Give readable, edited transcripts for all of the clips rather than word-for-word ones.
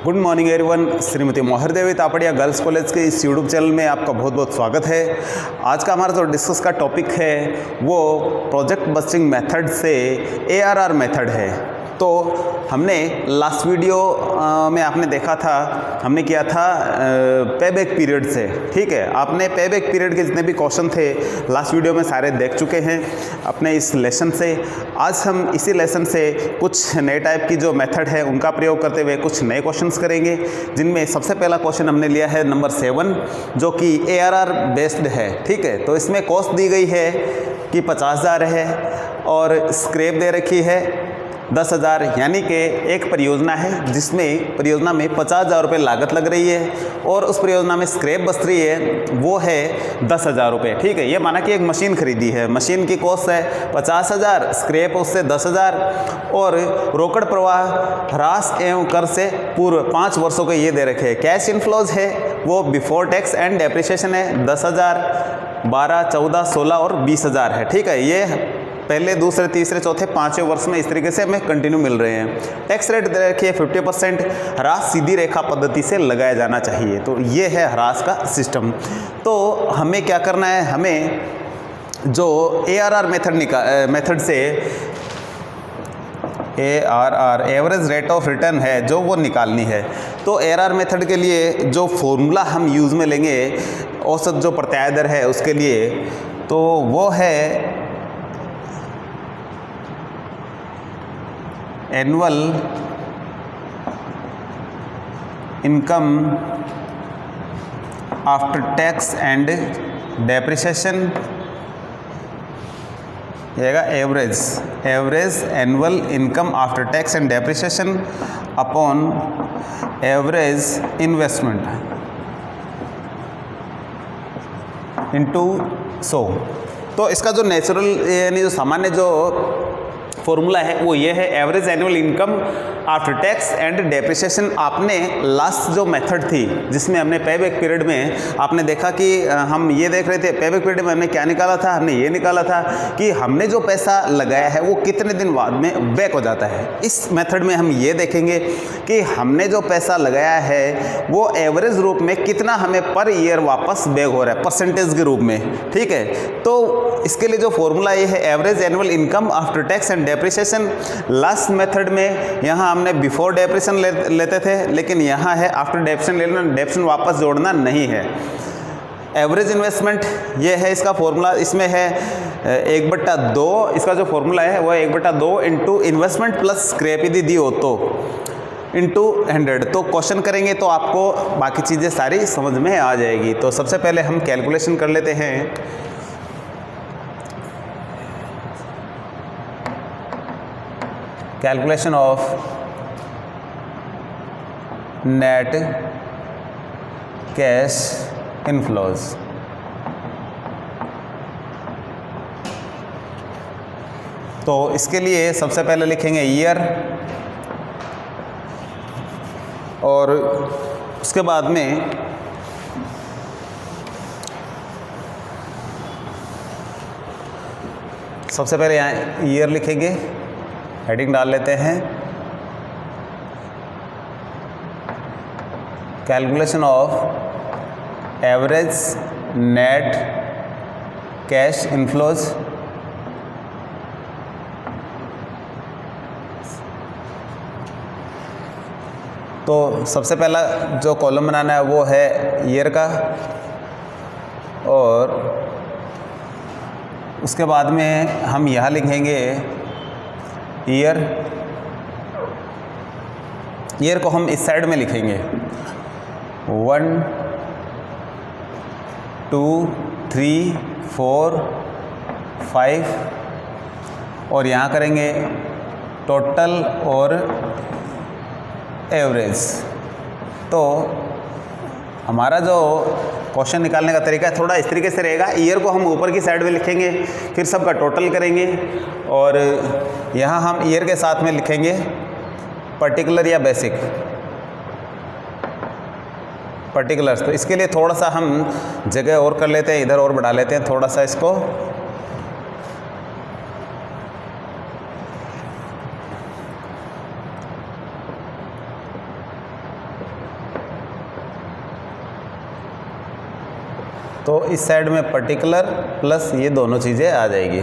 Good morning everyone. Shrimati Mohardevi Tapadia girls college के इस YouTube channel में आपका बहुत बहुत स्वागत है। आज का हमारा जो डिस्कस का टॉपिक है वो प्रोजेक्ट बस्टिंग मेथड से ARR मेथड है। तो हमने लास्ट वीडियो में आपने देखा था, हमने किया था पेबैक पीरियड से। ठीक है, आपने पेबैक पीरियड के जितने भी क्वेश्चन थे लास्ट वीडियो में सारे देख चुके हैं अपने इस लेसन से। आज हम इसी लेसन से कुछ नए टाइप की जो मेथड है उनका प्रयोग करते हुए कुछ नए क्वेश्चंस करेंगे, जिनमें सबसे पहला क्वेश्चन हमने लिया है नंबर 7 जो कि ARR बेस्ड है। ठीक है, तो इसमें कॉस्ट दी गई है कि 50,000 है और स्क्रैप दे रखी है 10,000, यानी कि एक परियोजना है जिसमें परियोजना में 50,000 रुपये लागत लग रही है और उस परियोजना में स्क्रैप बच रही है वो है 10,000 रुपये। ठीक है, ये माना कि एक मशीन खरीदी है, मशीन की कॉस्ट है 50,000, स्क्रैप उससे 10,000 और रोकड़ प्रवाह ह्रास एवं कर से पूर्व 5 वर्षों के ये दे रखे हैं। कैश इनफ्लोज है वो बिफोर टैक्स एंड डेप्रिसिएशन है 10,000, 12, 14, 16 और 20,000 है। ठीक है, ये पहले, दूसरे, तीसरे, चौथे, पाँचवें वर्ष में इस तरीके से हमें कंटिन्यू मिल रहे हैं। टैक्स रेट दे रखिए 50%, ह्रास सीधी रेखा पद्धति से लगाया जाना चाहिए। तो ये है ह्रास का सिस्टम। तो हमें क्या करना है, हमें जो ARR मेथड से ARR average rate of return है जो वो निकालनी है। तो ARR मेथड के लिए जो फॉर्मूला हम यूज़ में लेंगे औसत जो प्रत्याय दर है उसके लिए, तो वो है annual income after tax and depreciation, रहेगा average annual income after tax and depreciation upon average investment into 100। तो इसका जो नेचुरल यानी जो सामान्य जो फॉर्मूला है वो ये है average annual income after tax and depreciation. आपने लास्ट जो मेथड थी जिसमें हमने पेबैक पीरियड में आपने देखा कि हम ये देख रहे थे पेबैक पीरियड में हमने क्या निकाला था, हमने ये निकाला था कि हमने जो पैसा लगाया है वो कितने दिन बाद में बैक हो जाता है। इस मेथड में हम ये देखेंगे कि हमने जो पैसा लगाया है वो एवरेज रूप में कितना हमें पर ईयर वापस बैक हो रहा है परसेंटेज के रूप में। ठीक है, तो इसके लिए जो फॉर्मूला ये है average annual income after tax and depreciation. Last method में यहाँ हमने बिफोर डेप्रिसिएशन लेते थे, लेकिन यहाँ है आफ्टर डेप्रिसिएशन लेना, डेप्रिसिएशन वापस जोड़ना नहीं है। एवरेज इन्वेस्टमेंट ये है इसका फॉर्मूला, इसमें है 1/2। इसका जो फॉर्मूला है वो 1/2 इंटू इन्वेस्टमेंट प्लस स्क्रैप यदि दी हो तो इंटू 100। तो क्वेश्चन करेंगे तो आपको बाकी चीज़ें सारी समझ में आ जाएगी। तो सबसे पहले हम कैलकुलेशन कर लेते हैं। Calculation of net cash inflows. तो इसके लिए सबसे पहले लिखेंगे ईयर और उसके बाद में सबसे पहले यहाँ ईयर लिखेंगे, हेडिंग डाल लेते हैं calculation of average net cash inflows. तो सबसे पहला जो कॉलम बनाना है वो है ईयर का और उसके बाद में हम यहाँ लिखेंगे ईयर को हम इस साइड में लिखेंगे 1, 2, 3, 4, 5 और यहाँ करेंगे टोटल और एवरेज। तो हमारा जो क्वेश्चन निकालने का तरीका थोड़ा इस तरीके से रहेगा। ईयर को हम ऊपर की साइड में लिखेंगे, फिर सबका टोटल करेंगे और यहाँ हम ईयर के साथ में लिखेंगे पर्टिकुलर या बेसिक पर्टिकुलर्स। तो इसके लिए थोड़ा सा हम जगह और कर लेते हैं, इधर और बढ़ा लेते हैं थोड़ा सा इसको। तो इस साइड में पर्टिकुलर प्लस ये दोनों चीज़ें आ जाएगी।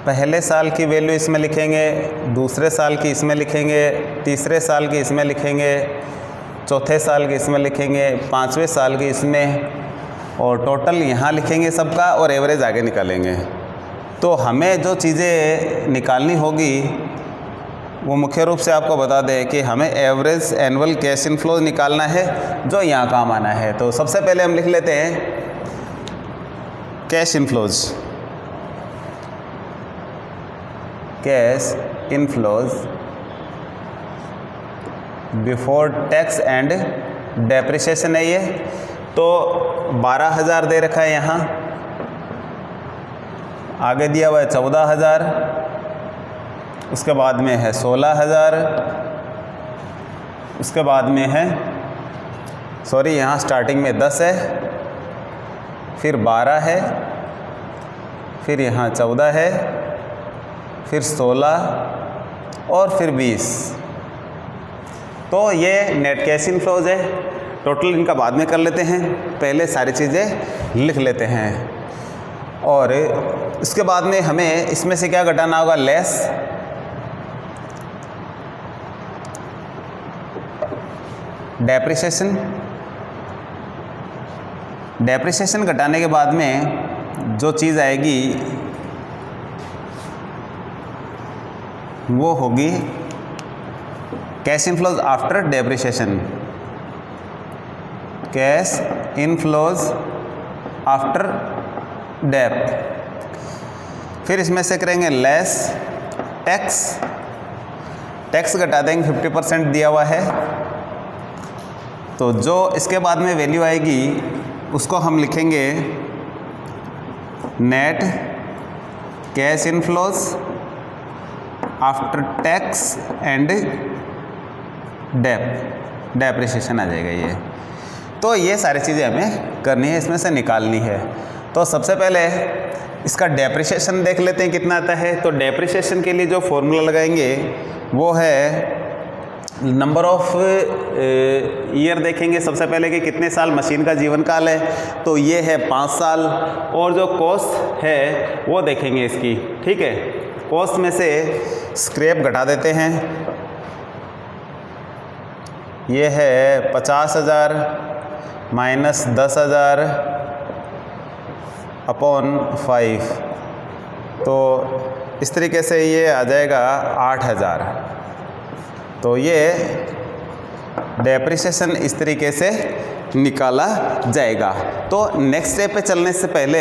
पहले साल की वैल्यू इसमें लिखेंगे, दूसरे साल की इसमें लिखेंगे, तीसरे साल की इसमें लिखेंगे, चौथे साल की इसमें लिखेंगे, पाँचवें साल की इसमें, और टोटल यहाँ लिखेंगे सबका और एवरेज आगे निकालेंगे। तो हमें जो चीज़ें निकालनी होगी वो मुख्य रूप से आपको बता दें कि हमें एवरेज एनुअल कैश इनफ्लोज निकालना है जो यहाँ काम आना है। तो सबसे पहले हम लिख लेते हैं cash inflows, cash inflows before tax and depreciation है ये। तो 12,000 दे रखा है यहाँ, आगे दिया हुआ है 14,000, उसके बाद में है 16,000, उसके बाद में है यहाँ स्टार्टिंग में 10 है, फिर 12 है, फिर यहाँ 14 है, फिर 16 और फिर 20। तो ये नेट कैश इनफ्लोज है। टोटल इनका बाद में कर लेते हैं, पहले सारी चीज़ें लिख लेते हैं। और इसके बाद में हमें इसमें से क्या घटाना होगा, लेस डेप्रिसिएशन। डेप्रिसिएशन घटाने के बाद में जो चीज़ आएगी वो होगी cash inflows after depreciation, cash inflows after dep. फिर इसमें से करेंगे लेस टैक्स, टैक्स घटा देंगे 50% दिया हुआ है। तो जो इसके बाद में वैल्यू आएगी उसको हम लिखेंगे net cash inflows after tax and depreciation आ जाएगा ये। तो ये सारी चीज़ें हमें करनी है, इसमें से निकालनी है। तो सबसे पहले इसका डेप्रिसिएशन देख लेते हैं कितना आता है। तो डेप्रिसिएशन के लिए जो फॉर्मूला लगाएंगे वो है नंबर ऑफ ईयर देखेंगे सबसे पहले कि कितने साल मशीन का जीवन काल है। तो ये है 5 साल, और जो कॉस्ट है वो देखेंगे इसकी, ठीक है। कॉस्ट में से स्क्रैप घटा देते हैं, ये है 50,000 माइनस 10,000 अपॉन 5। तो इस तरीके से ये आ जाएगा 8,000। तो ये डेप्रिसिएशन इस तरीके से निकाला जाएगा। तो नेक्स्ट स्टेप पे चलने से पहले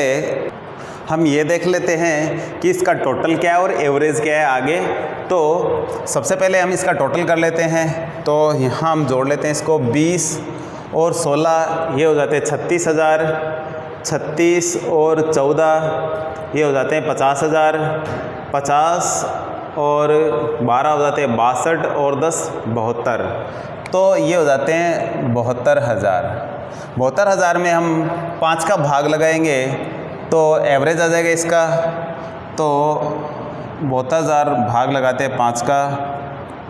हम ये देख लेते हैं कि इसका टोटल क्या है और एवरेज क्या है आगे। तो सबसे पहले हम इसका टोटल कर लेते हैं। तो यहाँ हम जोड़ लेते हैं इसको, 20 और 16 ये हो जाते हैं 36,000, 36 और 14 ये हो जाते हैं 50,000, 50 और 12 हो जाते हैं 62 और 10 72। तो ये हो जाते हैं 72,000। 72,000 में हम 5 का भाग लगाएंगे तो एवरेज आ जाएगा इसका। तो 72,000 भाग लगाते हैं 5 का,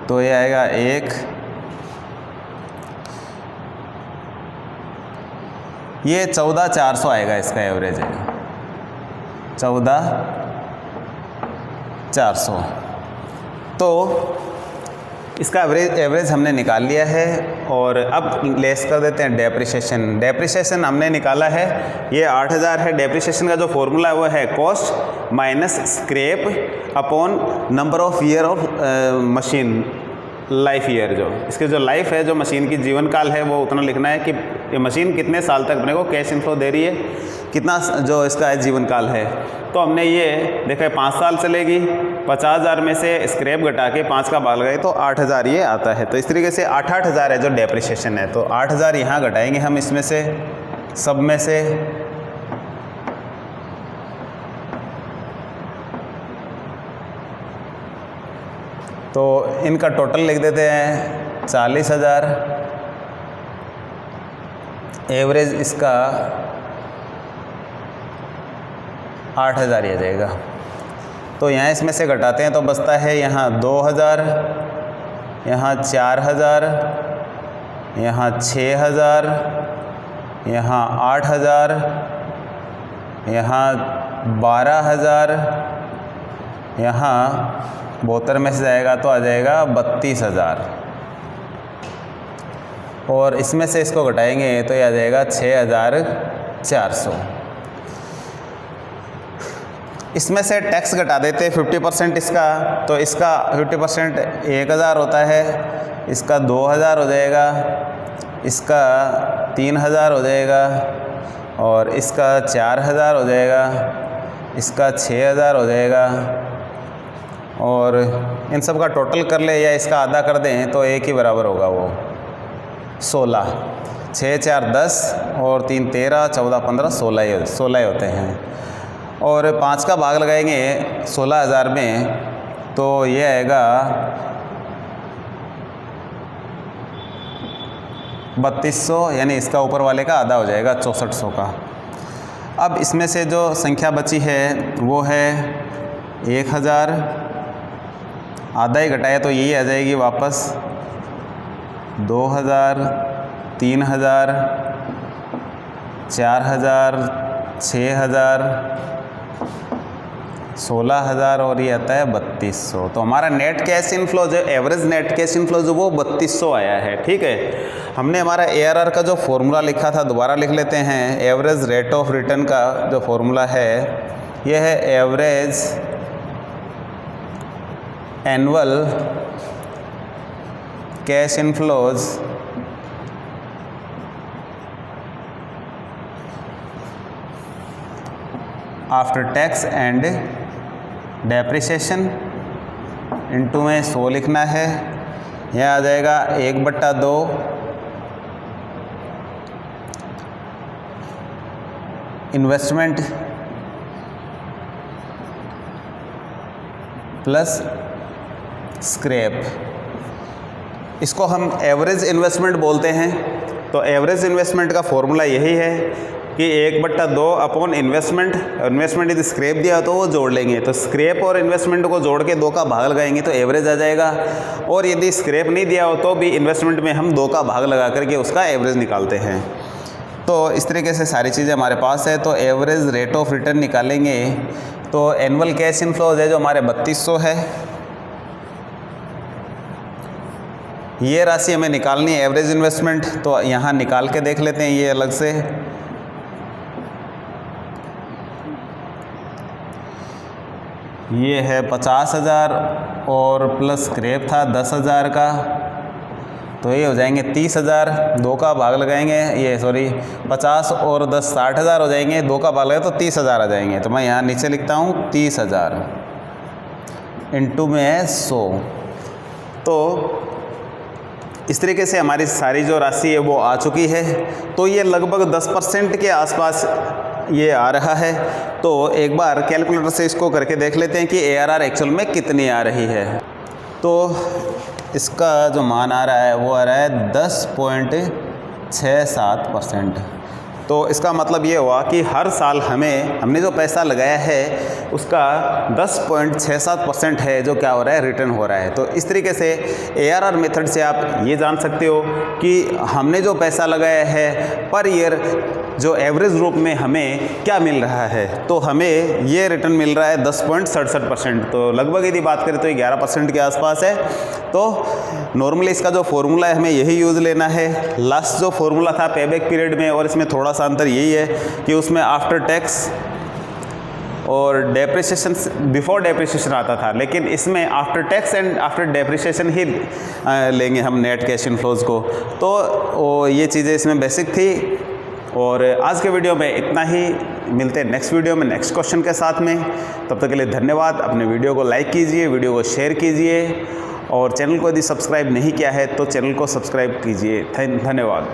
तो ये आएगा 1। ये 14,400 आएगा, इसका एवरेज है 14,400। तो इसका एवरेज हमने निकाल लिया है। और अब लेस कर देते हैं डेप्रिसिएशन। डेप्रिसिएशन हमने निकाला है, ये 8,000 है। डेप्रिसिएशन का जो फॉर्मूला है वो है cost minus scrap upon number of year of machine life year. जो इसके जो लाइफ है, जो मशीन की जीवन काल है, वो उतना लिखना है कि ये मशीन कितने साल तक अपने को कैश इनफ्लो दे रही है, कितना जो इसका है जीवन काल है। तो हमने ये देखा 5 साल चलेगी, 50,000 में से स्क्रैप घटा के 5 का भाग लगाए तो 8,000 ये आता है। तो इस तरीके से 8,000 है जो डेप्रिसिएशन है। तो 8,000 यहाँ घटाएंगे हम इसमें से, सब में से। तो इनका टोटल लिख देते हैं 40,000। एवरेज इसका 8,000 ही आ जाएगा। तो यहाँ इसमें से घटाते हैं तो बचता है यहाँ 2,000, यहाँ 4,000 यहाँ 6,000, यहाँ 8,000, यहाँ 12,000, यहाँ 72 में से जाएगा तो आ जाएगा 32,000, और इसमें से इसको घटाएंगे तो ये आ जाएगा 6,400। इसमें से टैक्स घटा देते 50% इसका, तो इसका 50% 1,000 होता है, इसका 2,000 हो जाएगा, इसका 3,000 हो जाएगा, और इसका 4,000 हो जाएगा, इसका 6,000 हो जाएगा, और इन सब का टोटल कर ले या इसका आधा कर दें तो एक ही बराबर होगा वो 16। 6 4 10 और 3 13, 14 15, 16 होते हैं। और 5 का भाग लगाएंगे 16,000 में तो ये आएगा 3200, यानी इसका ऊपर वाले का आधा हो जाएगा 6400 का। अब इसमें से जो संख्या बची है वो है 1,000, आधा ही घटाया तो यही आ जाएगी वापस 2,000, 3,000, 4,000, 6,000, 16,000 और ये आता है 3200। तो हमारा नेट कैश इनफ्लो जो एवरेज नेट कैश इनफ्लो जो वो 3200 आया है। ठीक है, हमने हमारा ARR का जो फॉर्मूला लिखा था दोबारा लिख लेते हैं। एवरेज रेट ऑफ रिटर्न का जो फॉर्मूला है ये है average annual cash inflows after tax and depreciation, into में 100 लिखना है। यह आ जाएगा 1/2 इन्वेस्टमेंट प्लस स्क्रैप। इसको हम एवरेज इन्वेस्टमेंट बोलते हैं। तो एवरेज इन्वेस्टमेंट का फॉर्मूला यही है कि 1/2 अपॉन इन्वेस्टमेंट, इन्वेस्टमेंट यदि स्क्रैप दिया तो वो जोड़ लेंगे, तो स्क्रैप और इन्वेस्टमेंट को जोड़ के 2 का भाग लगाएंगे तो एवरेज आ जाएगा। और यदि स्क्रैप नहीं दिया हो तो भी इन्वेस्टमेंट में हम 2 का भाग लगा करके उसका एवरेज निकालते हैं। तो इस तरीके से सारी चीज़ें हमारे पास है। तो एवरेज रेट ऑफ रिटर्न निकालेंगे तो एनुअल कैश इनफ्लोज है जो हमारे 3200 है, ये राशि हमें निकालनी है एवरेज इन्वेस्टमेंट। तो यहाँ निकाल के देख लेते हैं ये अलग से। ये है 50,000 और प्लस स्क्रैप था 10,000 का, तो ये हो जाएंगे 30,000। 2 का भाग लगाएंगे, ये सॉरी 50 और 10 60,000 हो जाएंगे, 2 का भाग लगाए तो 30,000 आ जाएंगे। तो मैं यहाँ नीचे लिखता हूँ 30,000 इंटू में 100। तो इस तरीके से हमारी सारी जो राशि है वो आ चुकी है। तो ये लगभग 10% के आसपास ये आ रहा है। तो एक बार कैलकुलेटर से इसको करके देख लेते हैं कि ARR एक्चुअल में कितनी आ रही है। तो इसका जो मान आ रहा है वो आ रहा है 10.67%। तो इसका मतलब ये हुआ कि हर साल हमने जो पैसा लगाया है उसका 10.67% है जो क्या हो रहा है, रिटर्न हो रहा है। तो इस तरीके से ARR मेथड से आप ये जान सकते हो कि हमने जो पैसा लगाया है पर ईयर जो एवरेज रूप में हमें क्या मिल रहा है। तो हमें ये रिटर्न मिल रहा है 10.67%। तो लगभग यदि बात करें तो 11% के आसपास है। तो नॉर्मली इसका जो फॉर्मूला है हमें यही यूज़ लेना है। लास्ट जो फॉर्मूला था पेबैक पीरियड में और इसमें थोड़ा सा अंतर यही है कि उसमें आफ्टर टैक्स और डेप्रिसिएशन, बिफोर डेप्रिसिएशन आता था, लेकिन इसमें after tax and after depreciation ही लेंगे हम नेट कैश इनफ्लोज को। तो ये चीज़ें इसमें बेसिक थी। और आज के वीडियो में इतना ही। मिलते हैं नेक्स्ट वीडियो में नेक्स्ट क्वेश्चन के साथ में। तब तक के लिए धन्यवाद। अपने वीडियो को लाइक कीजिए, वीडियो को शेयर कीजिए और चैनल को यदि सब्सक्राइब नहीं किया है तो चैनल को सब्सक्राइब कीजिए। धन्यवाद।